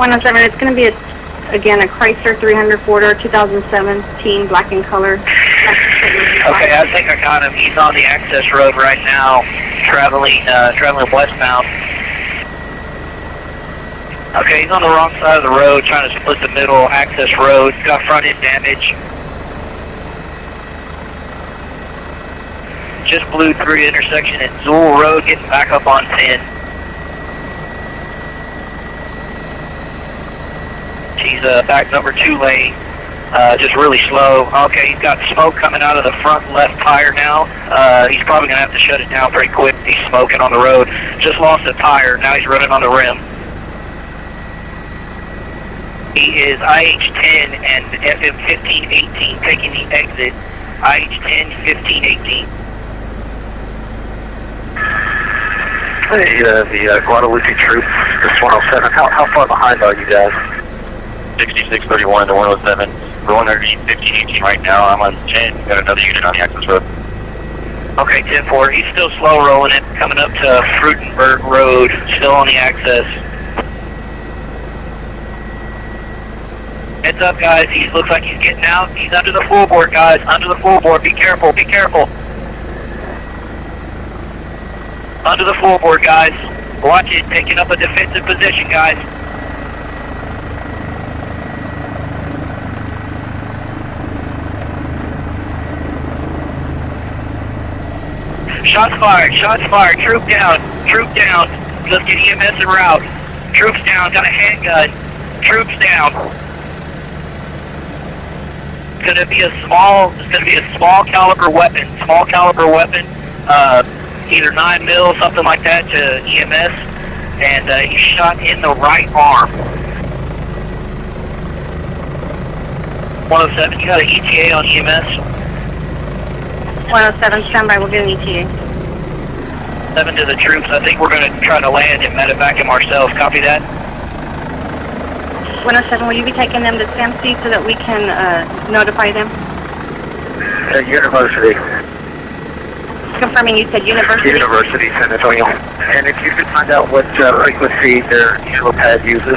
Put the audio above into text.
107, it's going to be, again, a Chrysler 300 4-door 2017, black in color. Okay, I think I got him. He's on the access road right now, traveling westbound. Okay, he's on the wrong side of the road, trying to split the middle access road. Got front end damage. Just blew through the intersection at Zool Road, getting back up on 10. He's back number 2 lane, just really slow. Okay, he's got smoke coming out of the front left tire now. He's probably going to have to shut it down pretty quick. He's smoking on the road. Just lost a tire. Now he's running on the rim. He is IH10 and FM1518 taking the exit. IH10, 1518. Hey, the Guadalupe troops, this 107, how far behind are you guys? 6631 to 107. We're on underneath 1518 right now. I'm on 10. Got another unit on the access road. Okay, 10-4. He's still slow rolling it, coming up to Fruitenberg Road, still on the access. Heads up, guys. He looks like he's getting out. He's under the floorboard, guys. Under the floorboard. Be careful. Be careful. Under the floorboard, guys. Watch it. Taking up a defensive position, guys. Shots fired. Shots fired. Troop down. Troop down. Let's get EMS en route. Troops down. Got a handgun. Troops down. It's gonna be a small caliber weapon. Small caliber weapon. Either 9mm, something like that, to EMS. And he's shot in the right arm. 107, you got an ETA on EMS? 107, standby, we'll get an ETA. 7 to the troops. I think we're going to try to land and medevac him ourselves. Copy that? 107, will you be taking them to SAMC so that we can notify them? University. Confirming you said University? University, San Antonio. And if you could find out what frequency their helipad uses.